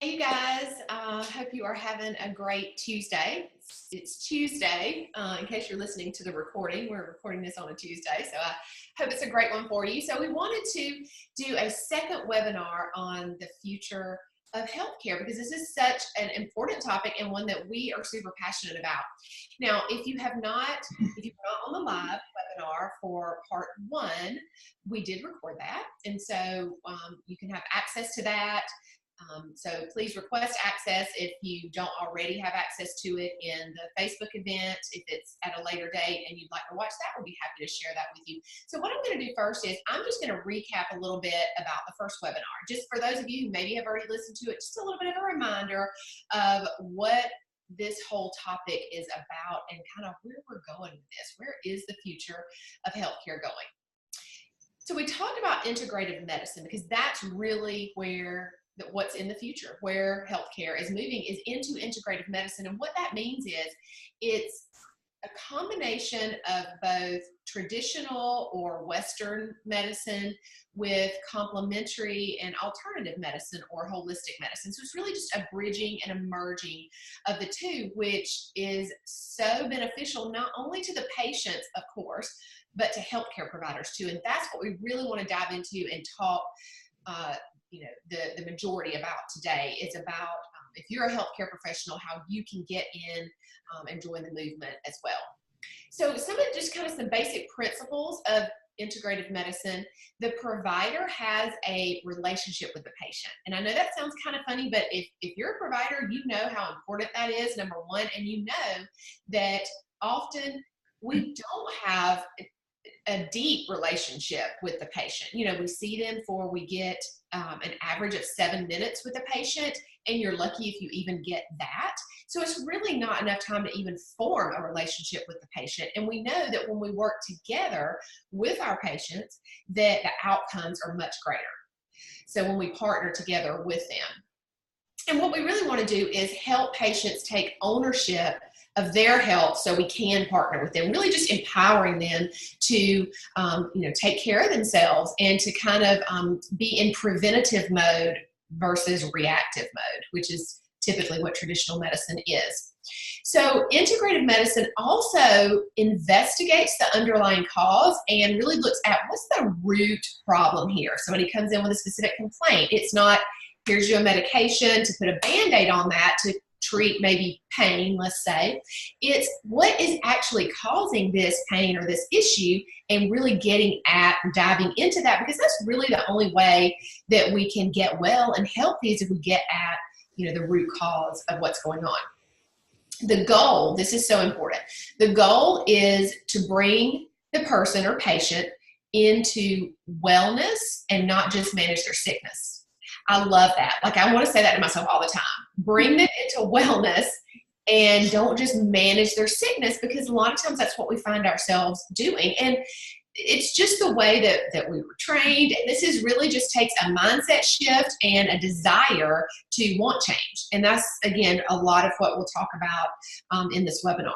Hey you guys, hope you are having a great Tuesday. It's Tuesday, in case you're listening to the recording. We're recording this on a Tuesday, so I hope it's a great one for you. So we wanted to do a second webinar on the future of healthcare because this is such an important topic and one that we are super passionate about. Now, if you're not on the live webinar for part one, we did record that, and so you can have access to that. So please request access if you don't already have access to it in the Facebook event. If it's at a later date and you'd like to watch that, we'll be happy to share that with you. So what I'm going to do first is I'm just going to recap a little bit about the first webinar. Just for those of you who maybe have already listened to it, just a little bit of a reminder of what this whole topic is about and kind of where we're going with this. Where is the future of healthcare going? So we talked about integrative medicine because that's really what's in the future, where healthcare is moving is into integrative medicine. And what that means is it's a combination of both traditional or Western medicine with complementary and alternative medicine or holistic medicine. So it's really just a bridging and a merging of the two, which is so beneficial not only to the patients, of course, but to healthcare providers too. And that's what we really want to dive into and talk the majority about today. Is about if you're a healthcare professional, how you can get in and join the movement as well. So some basic principles of integrative medicine. The provider has a relationship with the patient. And I know that sounds kind of funny, but if you're a provider, you know how important that is, number one, and you know that often we don't have a deep relationship with the patient. We see them we get an average of 7 minutes with a patient, and you're lucky if you even get that. So it's really not enough time to even form a relationship with the patient. And we know that when we work together with our patients, that the outcomes are much greater. So when we partner together with them. And what we really want to do is help patients take ownership of their health so we can partner with them, really just empowering them to take care of themselves and to kind of be in preventative mode versus reactive mode, which is typically what traditional medicine is. So integrative medicine also investigates the underlying cause and really looks at what's the root problem here. Somebody comes in with a specific complaint. It's not, here's your medication to put a Band-Aid on that to treat maybe pain, let's say. It's what is actually causing this pain or this issue, and really diving into that, because that's really the only way that we can get well and healthy is if we get at the root cause of what's going on. The goal, this is so important, the goal is to bring the person or patient into wellness and not just manage their sickness. I love that. Like, I want to say that to myself all the time. Bring them into wellness and don't just manage their sickness, because a lot of times that's what we find ourselves doing. And it's just the way that we were trained. And this really just takes a mindset shift and a desire to want change. And that's, again, a lot of what we'll talk about in this webinar.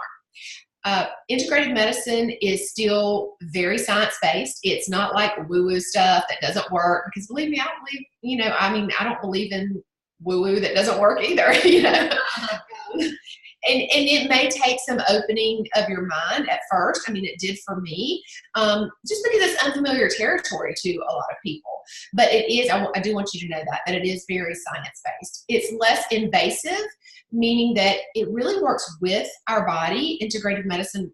Integrative medicine is still very science-based. It's not like woo-woo stuff that doesn't work, because believe me, I don't believe in woo-woo that doesn't work either, And it may take some opening of your mind at first. It did for me, just because it's unfamiliar territory to a lot of people. But it is, I do want you to know that it is very science-based. It's less invasive, meaning that it really works with our body. Integrative medicine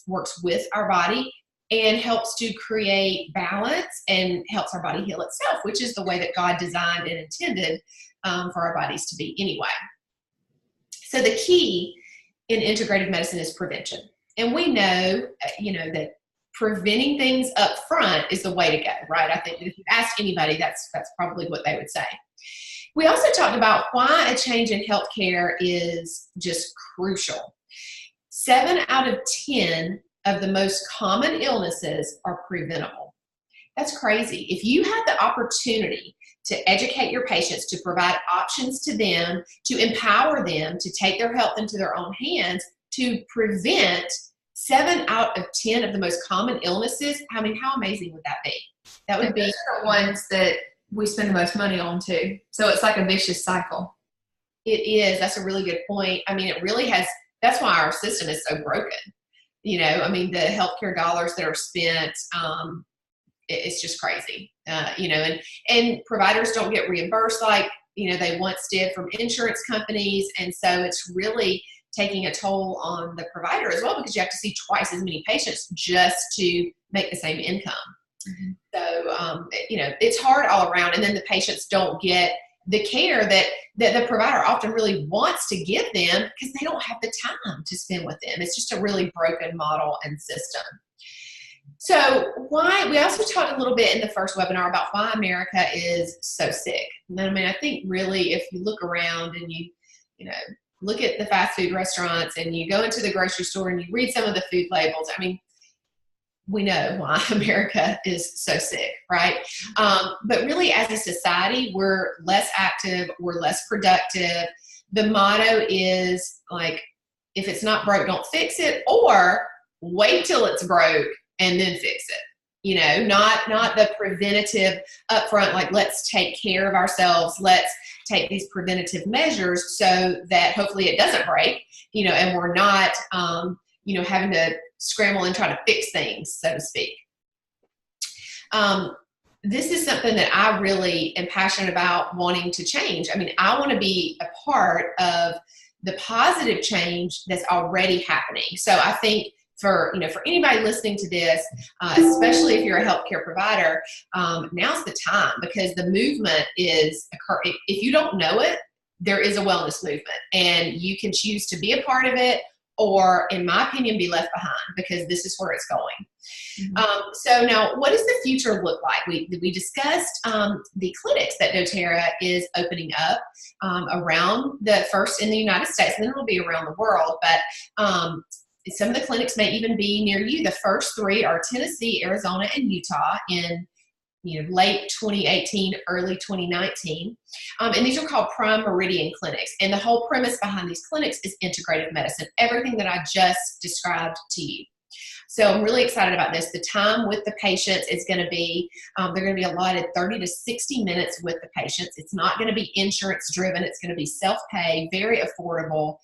works with our body and helps to create balance and helps our body heal itself, which is the way that God designed and intended for our bodies to be anyway. So the key in integrative medicine is prevention. And we know, that preventing things up front is the way to go, right? I think if you ask anybody, that's probably what they would say. We also talked about why a change in healthcare is just crucial. 7 out of 10 of the most common illnesses are preventable. That's crazy. If you had the opportunity to educate your patients, to provide options to them, to empower them to take their health into their own hands, to prevent 7 out of 10 of the most common illnesses, how amazing would that be? That would be the ones that we spend the most money on too. So it's like a vicious cycle. It is. That's a really good point. I mean, it really has. That's why our system is so broken. I mean, the healthcare dollars that are spent, it's just crazy. And providers don't get reimbursed like, they once did from insurance companies. And so it's really taking a toll on the provider as well, because you have to see twice as many patients just to make the same income. Mm-hmm. So, it's hard all around. And then the patients don't get the care that the provider often really wants to give them because they don't have the time to spend with them. It's just a really broken model and system. So we also talked a little bit in the first webinar about why America is so sick. And I mean, I think really if you look around and you look at the fast food restaurants and you go into the grocery store and you read some of the food labels, I mean, we know why America is so sick, right? But really as a society, we're less active, we're less productive. The motto is like, if it's not broke, don't fix it, or wait till it's broke and then fix it. Not the preventative upfront, like let's take care of ourselves, let's take these preventative measures so that hopefully it doesn't break, and we're not, having to scramble and try to fix things, so to speak. This is something that I really am passionate about wanting to change. I mean, I want to be a part of the positive change that's already happening. So I think for anybody listening to this, especially if you're a healthcare provider, now's the time, because the movement is occurring. If you don't know it, there is a wellness movement, and you can choose to be a part of it, or in my opinion, be left behind, because this is where it's going. Mm-hmm. So now, what does the future look like? We discussed the clinics that doTERRA is opening up around the first in the United States, and then it'll be around the world. But some of the clinics may even be near you. The first 3 are Tennessee, Arizona, and Utah in late 2018, early 2019. And these are called Prime Meridian clinics. And the whole premise behind these clinics is integrative medicine, everything that I just described to you. So I'm really excited about this. The time with the patients is going to be, they're going to be allotted 30 to 60 minutes with the patients. It's not going to be insurance driven. It's going to be self-pay, very affordable.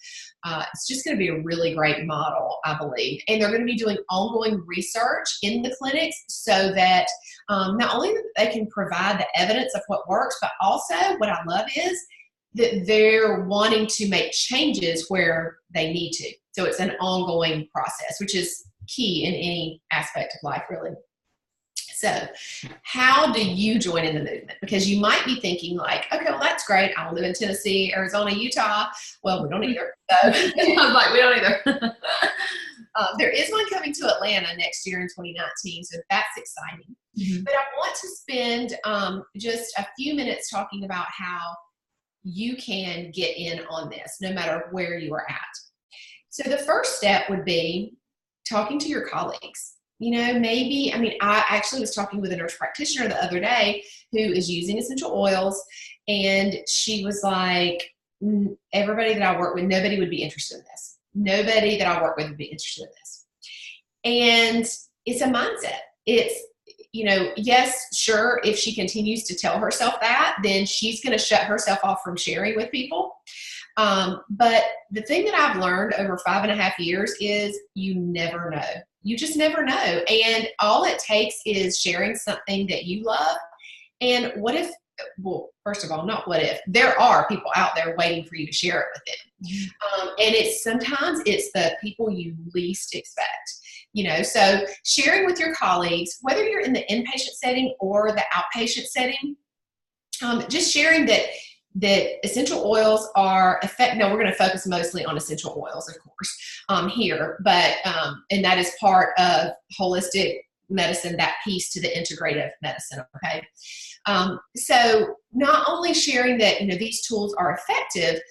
It's just going to be a really great model, I believe. And they're going to be doing ongoing research in the clinics so that not only that they can provide the evidence of what works, but also what I love is that they're wanting to make changes where they need to. So it's an ongoing process, which is key in any aspect of life, really. So how do you join in the movement? Because you might be thinking like, okay, well, that's great. I live in Tennessee, Arizona, Utah. Well, we don't either. So I was like, we don't either. There is one coming to Atlanta next year in 2019, so that's exciting. Mm-hmm. But I want to spend just a few minutes talking about how you can get in on this, no matter where you are at. So the first step would be talking to your colleagues. Maybe, I actually was talking with a nurse practitioner the other day who is using essential oils, and she was like, everybody that I work with, nobody would be interested in this. Nobody that I work with would be interested in this. And it's a mindset. It's, yes, sure, if she continues to tell herself that, then she's going to shut herself off from sharing with people. But the thing that I've learned over 5.5 years is you never know. You just never know. And all it takes is sharing something that you love. And what if, well, first of all, not what if, there are people out there waiting for you to share it with them. And sometimes it's the people you least expect. So sharing with your colleagues, whether you're in the inpatient setting or the outpatient setting, just sharing that essential oils are effective. Now, we're going to focus mostly on essential oils, of course, here, but and that is part of holistic medicine, that piece to the integrative medicine, okay? So not only sharing that, these tools are effective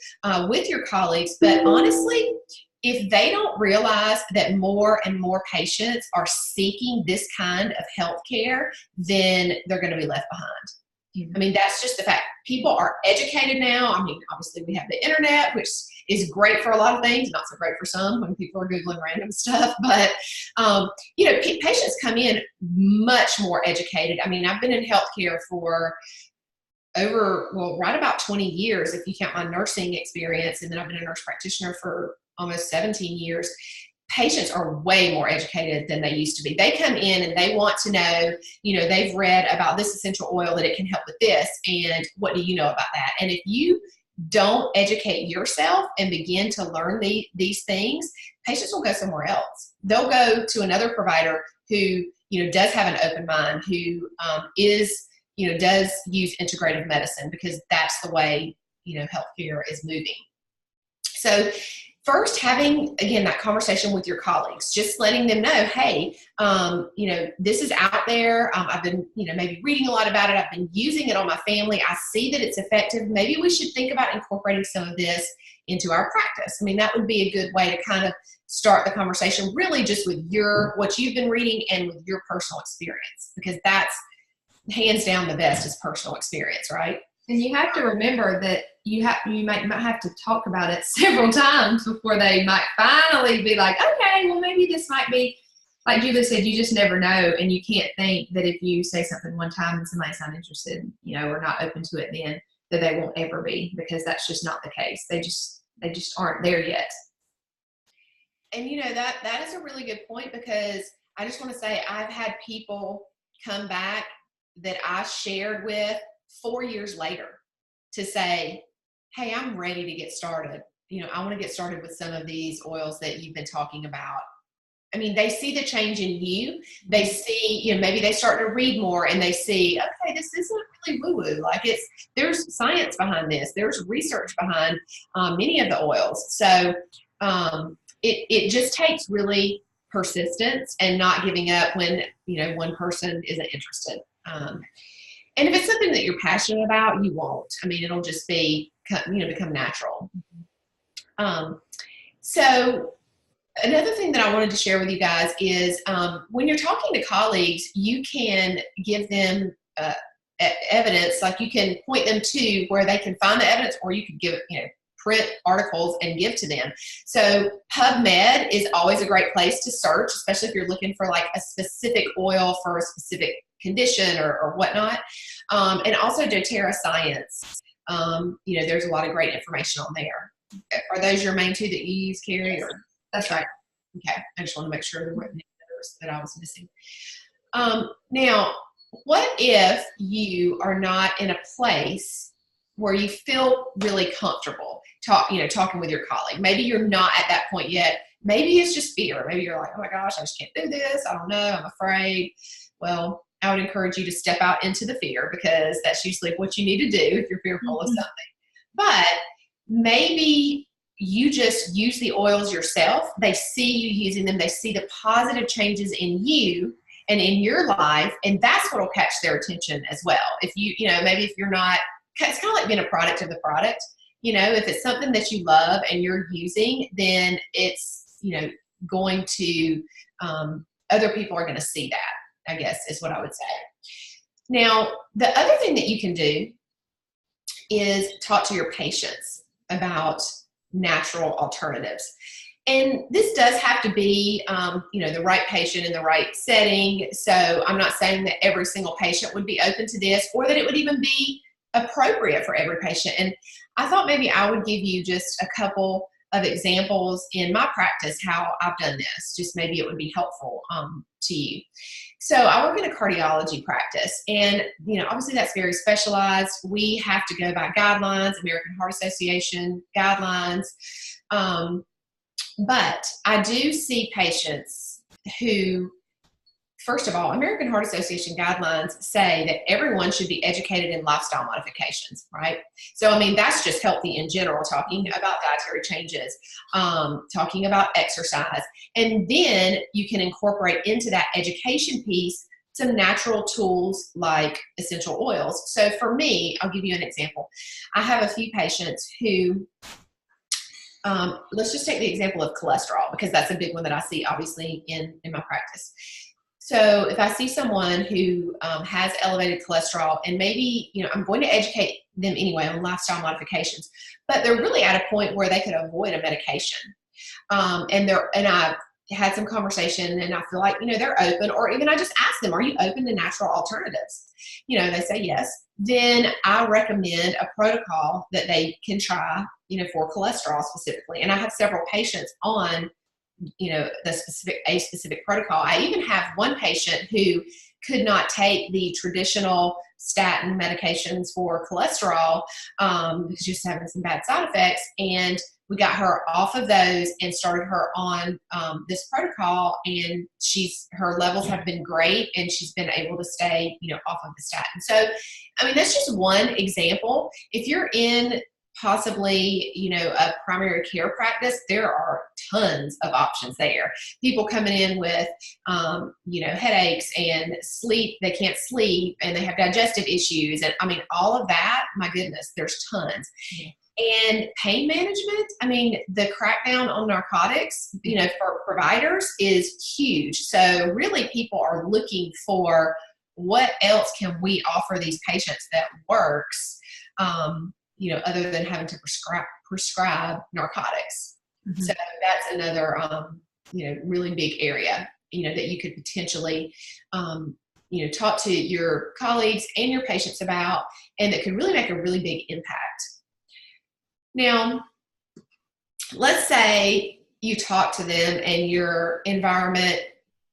with your colleagues, but honestly, if they don't realize that more and more patients are seeking this kind of health care, then they're going to be left behind. That's just the fact. People are educated now. Obviously we have the internet, which is great for a lot of things, not so great for some when people are Googling random stuff. But, patients come in much more educated. I've been in healthcare for right about 20 years, if you count my nursing experience, and then I've been a nurse practitioner for almost 17 years, patients are way more educated than they used to be. They come in and they want to know, they've read about this essential oil that it can help with this, and what do you know about that? And if you don't educate yourself and begin to learn these things, patients will go somewhere else. They'll go to another provider who, does have an open mind, who does use integrative medicine, because that's the way, healthcare is moving. So first, having, again, that conversation with your colleagues, just letting them know, hey, this is out there. I've been, maybe reading a lot about it. I've been using it on my family. I see that it's effective. Maybe we should think about incorporating some of this into our practice. I mean, that would be a good way to kind of start the conversation, really just with what you've been reading and with your personal experience, because that's hands down the best is personal experience, right? And you have to remember that you might have to talk about it several times before they might finally be like, okay, well, maybe this might be, like Julie said, you just never know. And you can't think that if you say something one time and somebody's not interested, or not open to it, then that they won't ever be, because that's just not the case. They just aren't there yet. And that is a really good point, because I just want to say I've had people come back that I shared with 4 years later to say, hey, I'm ready to get started. I want to get started with some of these oils that you've been talking about. I mean, they see the change in you. They see, maybe they start to read more and they see, okay, this isn't really woo-woo. Like, there's science behind this. There's research behind many of the oils. So it just takes really persistence and not giving up when, one person isn't interested. And if it's something that you're passionate about, you won't. I mean, it'll just be, become natural. So another thing that I wanted to share with you guys is when you're talking to colleagues, you can give them evidence, like you can point them to where they can find the evidence, or you could give, print articles and give to them. So PubMed is always a great place to search, especially if you're looking for like a specific oil for a specific condition or whatnot. And also doTERRA Science. There's a lot of great information on there. Are those your main two that you use, Carrie? Or? That's right. Okay. I just want to make sure there weren't any others that I was missing. Now, what if you are not in a place where you feel really comfortable talking with your colleague? Maybe you're not at that point yet. Maybe it's just fear. Maybe you're like, oh my gosh, I just can't do this. I don't know. I'm afraid. Well, I would encourage you to step out into the fear, because that's usually what you need to do if you're fearful of something. But maybe you just use the oils yourself. They see you using them. They see the positive changes in you and in your life, and that's what will catch their attention as well. If maybe if you're not, it's kind of like being a product of the product. If it's something that you love and you're using, then it's, going to, other people are going to see that, I guess is what I would say. Now, the other thing that you can do is talk to your patients about natural alternatives. And this does have to be, the right patient in the right setting. So I'm not saying that every single patient would be open to this, or that it would even be appropriate for every patient. And I thought maybe I would give you just a couple of examples in my practice how I've done this. Just maybe it would be helpful to you. So I work in a cardiology practice, and obviously that's very specialized. We have to go by guidelines, American Heart Association guidelines. But I do see patients who, first of all, American Heart Association guidelines say that everyone should be educated in lifestyle modifications, right? So, I mean, that's just healthy in general, talking about dietary changes, talking about exercise. And then you can incorporate into that education piece some natural tools like essential oils. So for me, I'll give you an example. I have a few patients who, let's just take the example of cholesterol, because that's a big one that I see obviously in my practice. So if I see someone who has elevated cholesterol, and maybe, I'm going to educate them anyway on lifestyle modifications, but they're really at a point where they could avoid a medication. And I had some conversation and I feel like, they're open, or even I just ask them, are you open to natural alternatives? They say yes. Then I recommend a protocol that they can try, for cholesterol specifically. And I have several patients on, a specific protocol. I even have one patient who could not take the traditional statin medications for cholesterol because she was having some bad side effects. And we got her off of those and started her on this protocol, and her levels have been great, and she's been able to stay, off of the statin. So, that's just one example. If you're in possibly, a primary care practice, there are tons of options there. People coming in with, headaches and they can't sleep, and they have digestive issues. And all of that, my goodness, there's tons. Yeah. And pain management, the crackdown on narcotics, for providers is huge. So really people are looking for what else can we offer these patients that works, other than having to prescribe narcotics. Mm-hmm. So that's another, really big area, that you could potentially, talk to your colleagues and your patients about, and that could really make a really big impact. Now, let's say you talk to them and your environment,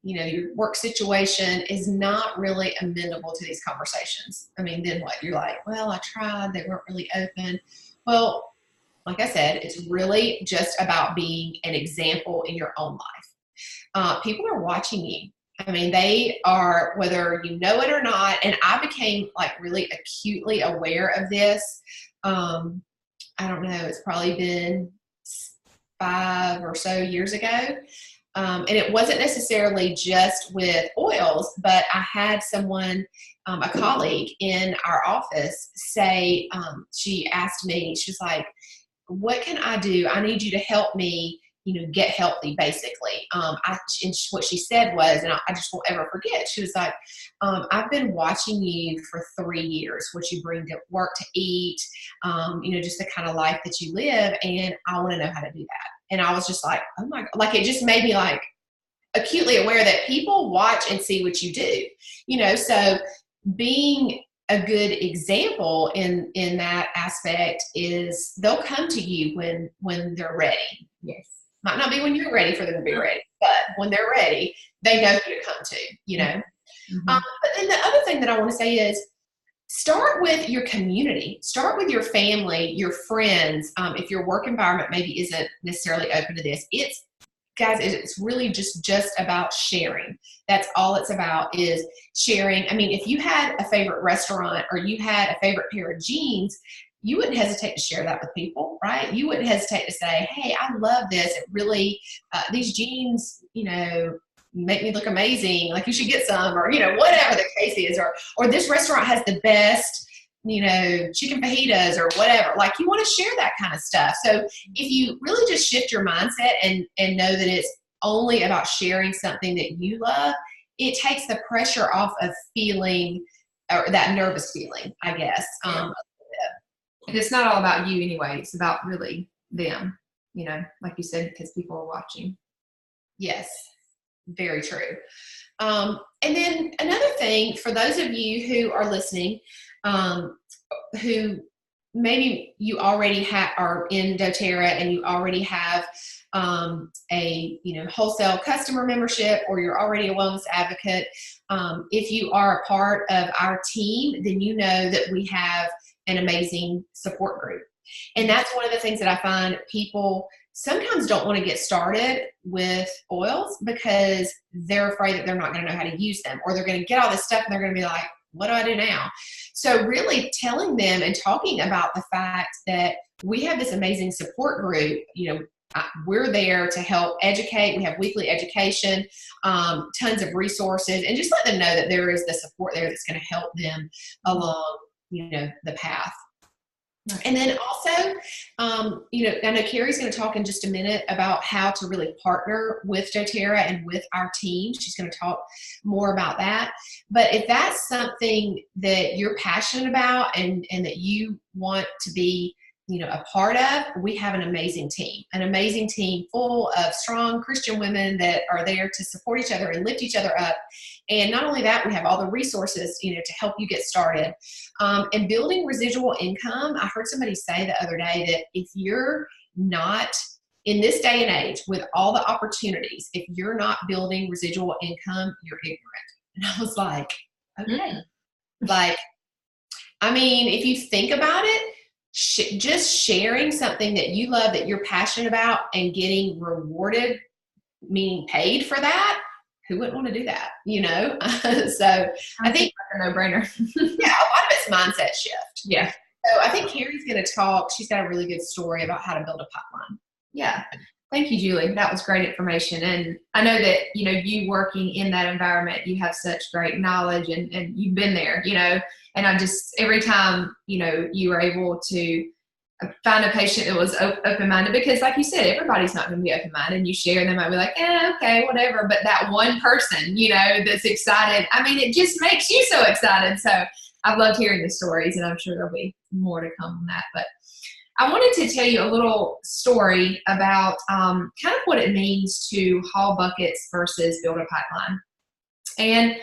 your work situation is not really amenable to these conversations. Then what? You're like, well, I tried, they weren't really open. Well, like I said, it's really just about being an example in your own life. People are watching you. They are, whether you know it or not, and I became really acutely aware of this. I don't know, it's probably been 5 or so years ago. And it wasn't necessarily just with oils, but I had someone, a colleague in our office say, she asked me, she's like, what can I do? I need you to help me, get healthy, basically. And what she said was, and I just won't ever forget, she was like, I've been watching you for 3 years, what you bring to work to eat, just the kind of life that you live, and I want to know how to do that. And I was just like, oh my God, it just made me acutely aware that people watch and see what you do, so being a good example in that aspect is they'll come to you when they're ready. Yes. Might not be when you're ready for them to be ready, but when they're ready, they know who to come to, Mm-hmm. But then the other thing that I want to say is start with your community, start with your family, your friends. If your work environment maybe isn't necessarily open to this, it's really just about sharing. That's all it's about, is sharing. If you had a favorite restaurant or you had a favorite pair of jeans, you wouldn't hesitate to share that with people, right? You wouldn't hesitate to say, hey, I love this. It really, these jeans, make me look amazing. You should get some, or, whatever the case is, or this restaurant has the best, chicken fajitas or whatever. You want to share that kind of stuff. So if you really just shift your mindset and know that it's only about sharing something that you love, it takes the pressure off of feeling, or that nervous feeling, I guess. Yeah. And it's not all about you anyway. It's about really them, like you said, because people are watching. Yes, very true. And then another thing, for those of you who are listening, who maybe you already are in doTERRA and you already have a wholesale customer membership, or you're already a wellness advocate. If you are a part of our team, then you know that we have an amazing support group. And that's one of the things that I find people sometimes don't want to get started with oils because they're afraid that they're not going to know how to use them, or they're going to get all this stuff and they're going to be like, what do I do now? So really telling them and talking about the fact that we have this amazing support group, we're there to help educate. We have weekly education, tons of resources, and just let them know that there is the support there that's going to help them along, the path. And then also, I know Carrie's going to talk in just a minute about how to really partner with doTERRA and with our team. She's going to talk more about that. But if that's something that you're passionate about and that you want to be a part of, we have an amazing team full of strong Christian women that are there to support each other and lift each other up. And not only that, we have all the resources, to help you get started. And building residual income, I heard somebody say the other day that if you're not, in this day and age, with all the opportunities, if you're not building residual income, you're ignorant. And I was like, okay. Like, I mean, if you think about it, just sharing something that you love, that you're passionate about, and getting rewarded, meaning paid for that, who wouldn't want to do that, So I think a no-brainer. Yeah, a lot of it's mindset shift. Yeah. So I think Carrie's going to talk. She's got a really good story about how to build a pipeline. Yeah. Thank you, Julie. That was great information. And I know that, you working in that environment, you have such great knowledge and you've been there, and I just, every time, you were able to find a patient that was open-minded, because like you said, everybody's not going to be open-minded. You share, they might be like, okay, whatever. But that one person, that's excited, I mean, it just makes you so excited. So I've loved hearing the stories, and I'm sure there'll be more to come on that. But I wanted to tell you a little story about kind of what it means to haul buckets versus build a pipeline. And,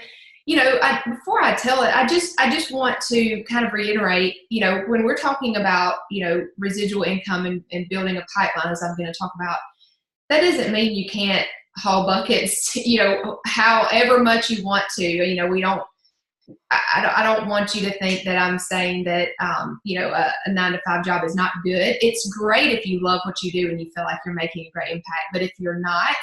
before I tell it, I just want to kind of reiterate, when we're talking about, residual income and building a pipeline, as I'm going to talk about, that doesn't mean you can't haul buckets, however much you want to. We don't, I don't want you to think that I'm saying that, a 9-to-5 job is not good. It's great if you love what you do and you feel like you're making a great impact. But if you're not,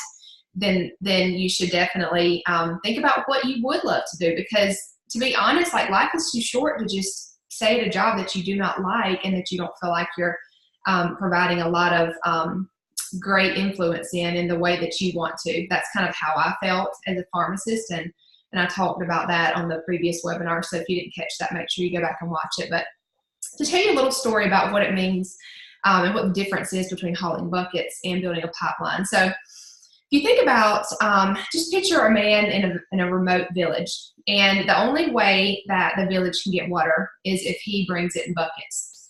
then you should definitely think about what you would love to do. Because to be honest, like, life is too short to just stay at a job that you do not like and that you don't feel like you're providing a lot of great influence in the way that you want to. That's kind of how I felt as a pharmacist. And I talked about that on the previous webinar. So if you didn't catch that, make sure you go back and watch it. But to tell you a little story about what it means and what the difference is between hauling buckets and building a pipeline. So if you think about, just picture a man in a remote village. And the only way that the village can get water is if he brings it in buckets.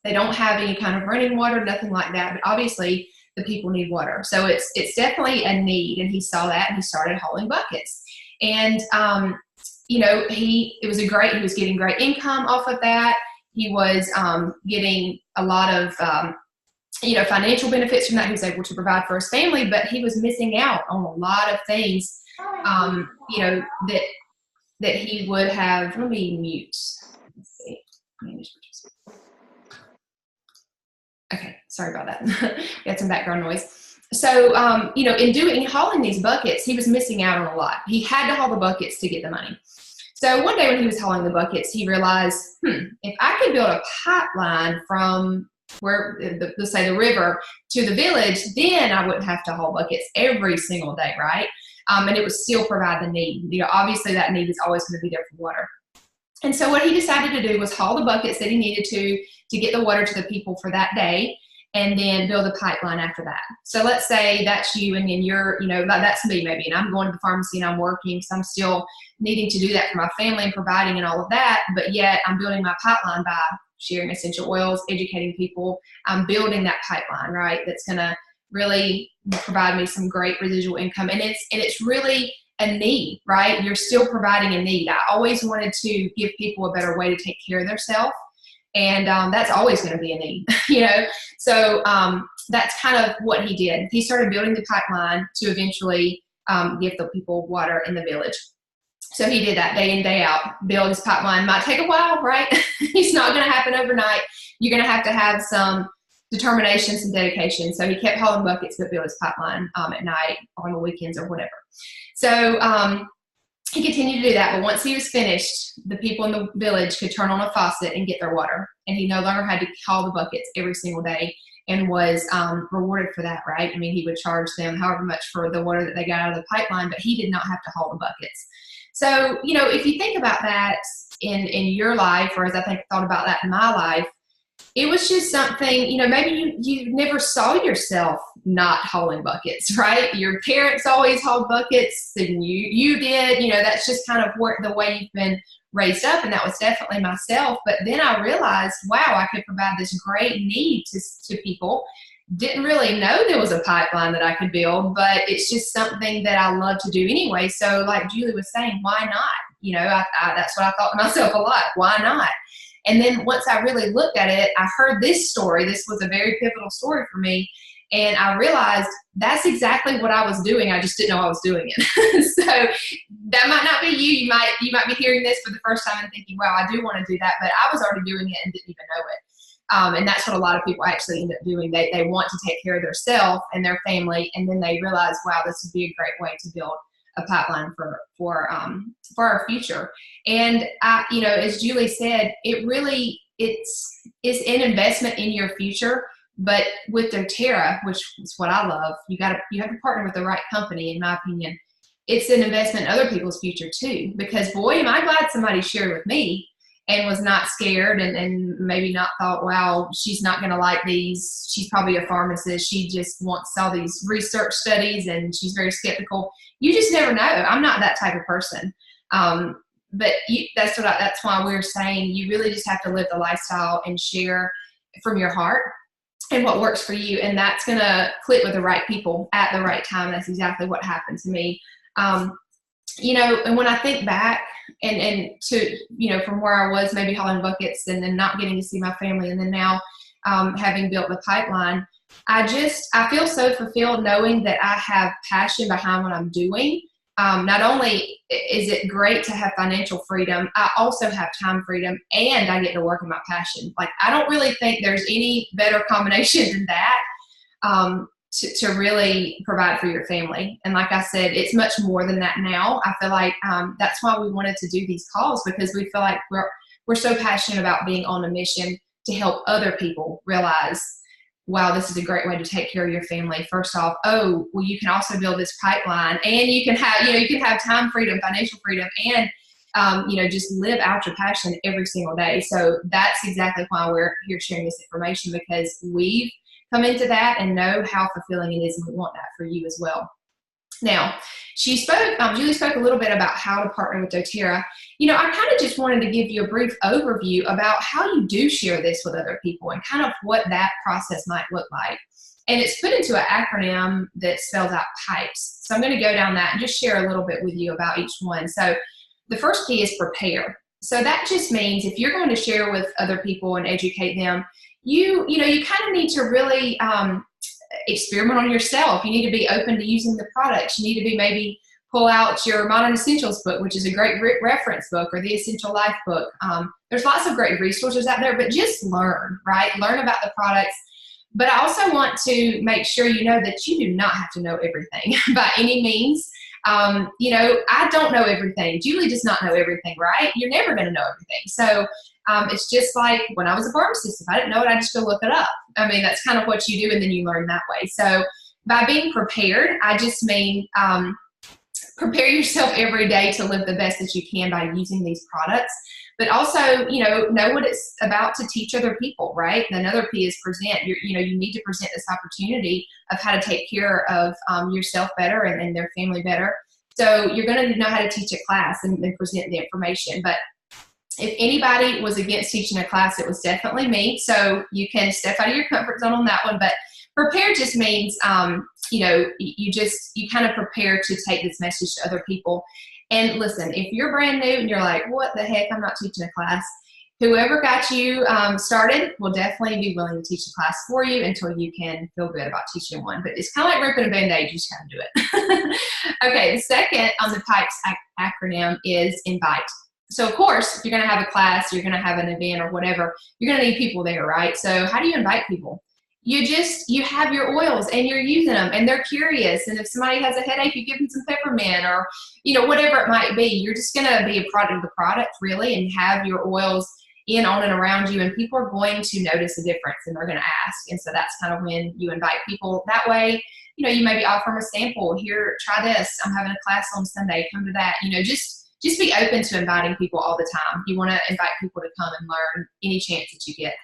They don't have any kind of running water, nothing like that. But obviously, the people need water. So it's definitely a need. And he saw that and he started hauling buckets. And, he was getting great income off of that. He was getting a lot of, financial benefits from that. He was able to provide for his family, but he was missing out on a lot of things, that he would have. Let me mute. Let's see. Okay. Sorry about that. We had some background noise. So, in hauling these buckets, he was missing out on a lot. He had to haul the buckets to get the money. So one day when he was hauling the buckets, he realized, if I could build a pipeline from where, let's say, the river to the village, then I wouldn't have to haul buckets every single day, right? And it would still provide the need. Obviously that need is always going to be there for water. And so what he decided to do was haul the buckets that he needed to get the water to the people for that day, and then build a pipeline after that. So let's say that's you, and then you're, that's me maybe, and I'm going to the pharmacy and I'm working, so I'm still needing to do that for my family and providing and all of that, but yet I'm building my pipeline by sharing essential oils, educating people. I'm building that pipeline, right? That's going to really provide me some great residual income. And it's really a need, right? You're still providing a need. I always wanted to give people a better way to take care of themselves. And that's always going to be a need, So that's kind of what he did. He started building the pipeline to eventually give the people water in the village. So he did that day in, day out. Build his pipeline. Might take a while, right? It's not going to happen overnight. You're going to have some determination, some dedication. So he kept hauling buckets, but built his pipeline at night or on the weekends or whatever. So he continued to do that, but once he was finished, the people in the village could turn on a faucet and get their water, and he no longer had to haul the buckets every single day and was rewarded for that, right? I mean, he would charge them however much for the water that they got out of the pipeline, but he did not have to haul the buckets. So, if you think about that in your life, or as I thought about that in my life, it was just something, maybe you never saw yourself not hauling buckets, right? Your parents always hauled buckets, and you did, that's just kind of the way you've been raised up, and that was definitely myself. But then I realized, wow, I could provide this great need to people. Didn't really know there was a pipeline that I could build, but it's just something that I love to do anyway. So like Julie was saying, why not? You know, that's what I thought to myself a lot. Why not? And then once I really looked at it, I heard this story. This was a very pivotal story for me. And I realized that's exactly what I was doing. I just didn't know I was doing it. So that might not be you. You might be hearing this for the first time and thinking, wow, I do want to do that. But I was already doing it and didn't even know it. And that's what a lot of people actually end up doing. They want to take care of themselves and their family. And then they realize, wow, this would be a great way to build a pipeline for our future. And you know, as Julie said, it's an investment in your future. But with doTERRA, which is what I love, you have to partner with the right company, in my opinion. It's an investment in other people's future too, because boy, am I glad somebody shared with me and was not scared and maybe not thought, wow, she's not going to like these. She's probably a pharmacist. She just wants all these research studies and she's very skeptical. You just never know. I'm not that type of person. But that's why we're saying you really just have to live the lifestyle and share from your heart and what works for you. And that's going to click with the right people at the right time. That's exactly what happened to me. You know, and when I think back and to, you know, from where I was maybe hauling buckets and then not getting to see my family, and then now having built the pipeline, I feel so fulfilled knowing that I have passion behind what I'm doing. Not only is it great to have financial freedom, I also have time freedom and I get to work in my passion. Like, I don't really think there's any better combination than that, to really provide for your family. And like I said, it's much more than that now. I feel like that's why we wanted to do these calls, because we feel like we're so passionate about being on a mission to help other people realize, wow, this is a great way to take care of your family. First off, oh, well, you can also build this pipeline, and you can have time freedom, financial freedom, and just live out your passion every single day. So that's exactly why we're here sharing this information, because we've come into that and know how fulfilling it is, and we want that for you as well. Now, Julie spoke a little bit about how to partner with doTERRA. You know, I kind of just wanted to give you a brief overview about how you do share this with other people and kind of what that process might look like. And it's put into an acronym that spells out PIPES. So I'm going to go down that and just share a little bit with you about each one. So the first P is prepare. So that just means if you're going to share with other people and educate them, you kind of need to really experiment on yourself. You need to be open to using the products. You need to be maybe pull out your Modern Essentials book, which is a great reference book, or the Essential Life book. There's lots of great resources out there, but just learn, right? Learn about the products. But I also want to make sure you know that you do not have to know everything by any means. I don't know everything. Julie does not know everything, right? You're never going to know everything. So it's just like when I was a pharmacist. If I didn't know it, I just go look it up. I mean, that's kind of what you do, and then you learn that way. So by being prepared, I just mean prepare yourself every day to live the best that you can by using these products. But also, know what it's about to teach other people, right? Another P is present. You need to present this opportunity of how to take care of yourself better and their family better. So you're going to know how to teach a class and present the information. But if anybody was against teaching a class, it was definitely me. So you can step out of your comfort zone on that one. But prepare just means, you kind of prepare to take this message to other people. And listen, if you're brand new and you're like, what the heck, I'm not teaching a class, whoever got you started will definitely be willing to teach a class for you until you can feel good about teaching one. But it's kind of like ripping a Band-Aid, you just gotta do it. Okay, the second on the PIPES acronym is invite. So of course, if you're gonna have a class, you're gonna have an event or whatever, you're gonna need people there, right? So how do you invite people? You have your oils and you're using them and they're curious. And if somebody has a headache, you give them some peppermint or, whatever it might be. You're just going to be a product of the product really, and have your oils on and around you. And people are going to notice a difference and they're going to ask. And so that's kind of when you invite people that way. You maybe offer them a sample. Here, try this. I'm having a class on Sunday. Come to that. Just be open to inviting people all the time. You want to invite people to come and learn any chance that you get.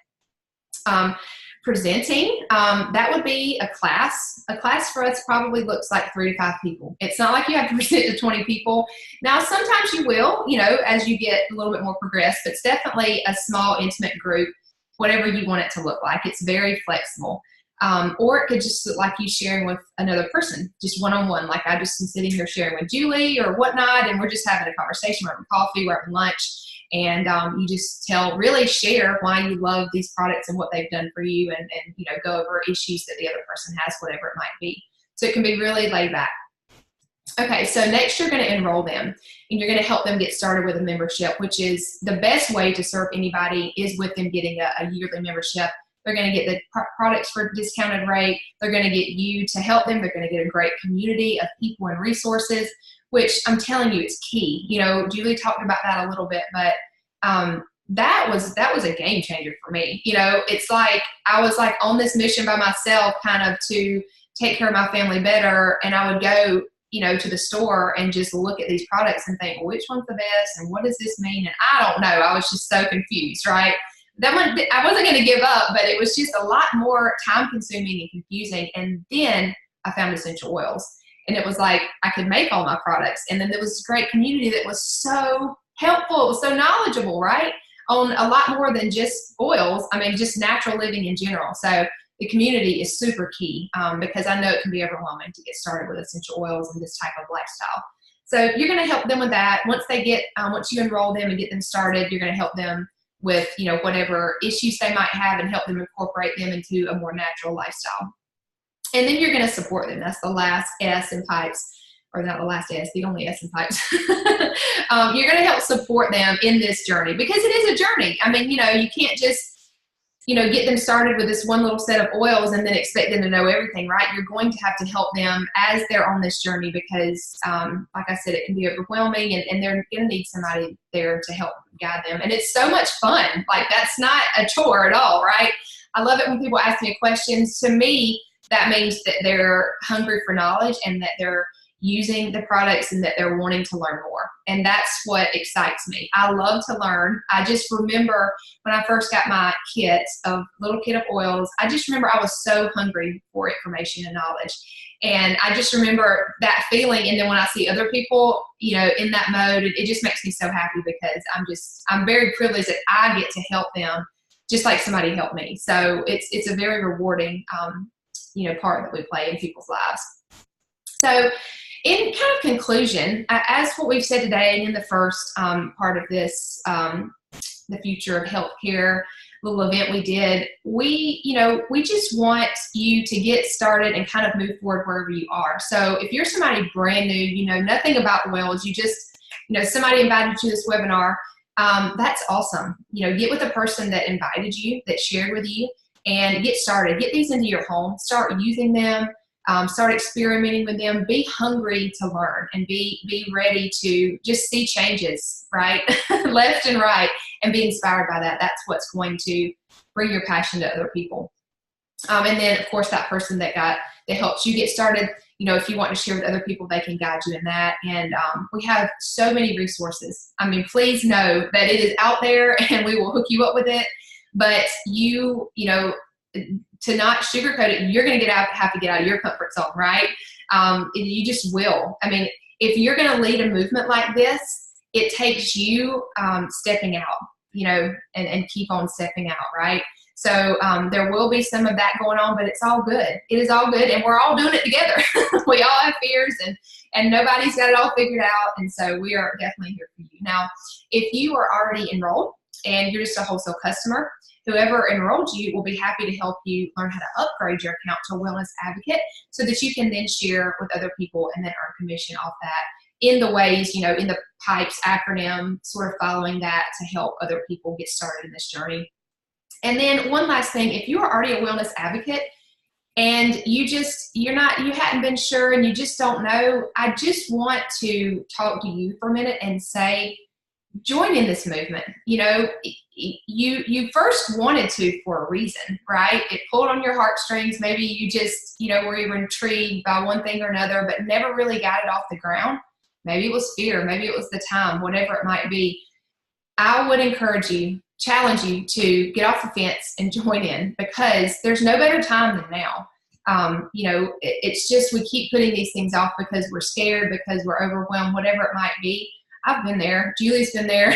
presenting, that would be a class. A class for us probably looks like 3 to 5 people. It's not like you have to present to 20 people. Now, sometimes you will, as you get a little bit more progressed, but it's definitely a small, intimate group, whatever you want it to look like. It's very flexible. Or it could just look like you sharing with another person, just one-on-one, like I just am sitting here sharing with Julie or whatnot, and we're just having a conversation, we're having coffee, we're having lunch, and you just really share why you love these products and what they've done for you, and go over issues that the other person has, whatever it might be. So it can be really laid back. Okay, so next you're going to enroll them, and you're going to help them get started with a membership, which is the best way to serve anybody is with them getting a yearly membership. They're going to get the products for a discounted rate. They're going to get you to help them. They're going to get a great community of people and resources, which I'm telling you, it's key. Julie talked about that a little bit, but that was a game changer for me. It's like I was like on this mission by myself, kind of to take care of my family better, and I would go to the store and just look at these products and think, well, which one's the best and what does this mean? And I don't know. I was just so confused, right? That one, I wasn't going to give up, but it was just a lot more time consuming and confusing. And then I found essential oils, and it was like I could make all my products. And then there was this great community that was so helpful, so knowledgeable, right? On a lot more than just oils. I mean, just natural living in general. So the community is super key because I know it can be overwhelming to get started with essential oils and this type of lifestyle. So you're going to help them with that. Once you enroll them and get them started, you're going to help them with whatever issues they might have and help them incorporate them into a more natural lifestyle. And then you're going to support them. That's the last S in Pipes, or not the last S, the only S in Pipes. You're going to help support them in this journey, because it is a journey. I mean, you can't just get them started with this one little set of oils and then expect them to know everything, right? You're going to have to help them as they're on this journey because, like I said, it can be overwhelming, and they're going to need somebody there to help guide them. And it's so much fun. Like, that's not a chore at all, right? I love it when people ask me questions. To me, that means that they're hungry for knowledge and that they're using the products and that they're wanting to learn more. And that's what excites me. I love to learn. I just remember when I first got my kit of little kit of oils, I just remember I was so hungry for information and knowledge. And I just remember that feeling. And then when I see other people, in that mode, it just makes me so happy because I'm very privileged that I get to help them just like somebody helped me. So it's a very rewarding, part that we play in people's lives. So in kind of conclusion, as what we've said today and in the first part of this, the future of healthcare little event we did, we just want you to get started and kind of move forward wherever you are. So if you're somebody brand new, you know nothing about oils, you just, somebody invited you to this webinar, that's awesome. Get with a person that invited you, that shared with you, and get started. Get these into your home. Start using them. Start experimenting with them. Be hungry to learn and be ready to just see changes, right? Left and right, and be inspired by that. That's what's going to bring your passion to other people. And then, of course, that person that helps you get started, if you want to share with other people, they can guide you in that. And we have so many resources. I mean, please know that it is out there and we will hook you up with it. But to not sugarcoat it, you're going to have to get out of your comfort zone, right? You just will. I mean, if you're going to lead a movement like this, it takes you stepping out, and keep on stepping out, right? So there will be some of that going on, but it's all good. It is all good, and we're all doing it together. We all have fears, and nobody's got it all figured out, and so we are definitely here for you. Now, if you are already enrolled and you're just a wholesale customer, whoever enrolled you will be happy to help you learn how to upgrade your account to a wellness advocate so that you can then share with other people and then earn commission off that in the ways, in the PIPES acronym, sort of following that to help other people get started in this journey. And then one last thing, if you are already a wellness advocate and you hadn't been sure and you just don't know, I just want to talk to you for a minute and say, join in this movement. You first wanted to for a reason, right? It pulled on your heartstrings. Maybe you just, were intrigued by one thing or another, but never really got it off the ground. Maybe it was fear. Maybe it was the time, whatever it might be. I would encourage you challenge you to get off the fence and join in, because there's no better time than now. You know, it's just we keep putting these things off because we're scared, because we're overwhelmed, whatever it might be. I've been there. Julie's been there.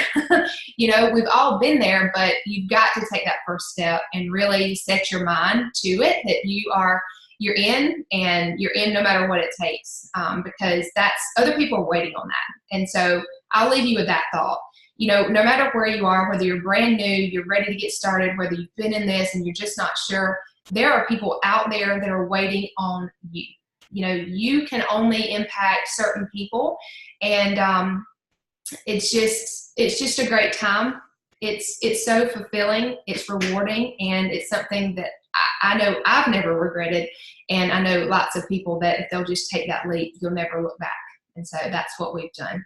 You know, we've all been there, but you've got to take that first step and really set your mind to it, that you're in, and you're in no matter what it takes, because that's, other people are waiting on that. And so I'll leave you with that thought. You know, no matter where you are, whether you're brand new, you're ready to get started, whether you've been in this and you're just not sure, there are people out there that are waiting on you. You know, you can only impact certain people, and it's just a great time. It's so fulfilling, it's rewarding, and it's something that I know I've never regretted, and I know lots of people that if they'll just take that leap, you'll never look back. And so that's what we've done.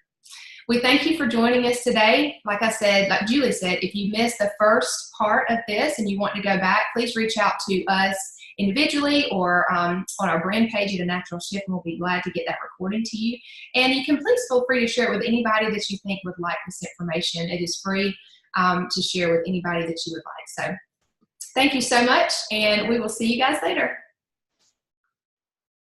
We thank you for joining us today. Like I said, like Julie said, if you missed the first part of this and you want to go back, please reach out to us individually or on our brand page at A Natural Shift, and we'll be glad to get that recording to you. And you can please feel free to share it with anybody that you think would like this information. It is free to share with anybody that you would like. So thank you so much, and we will see you guys later.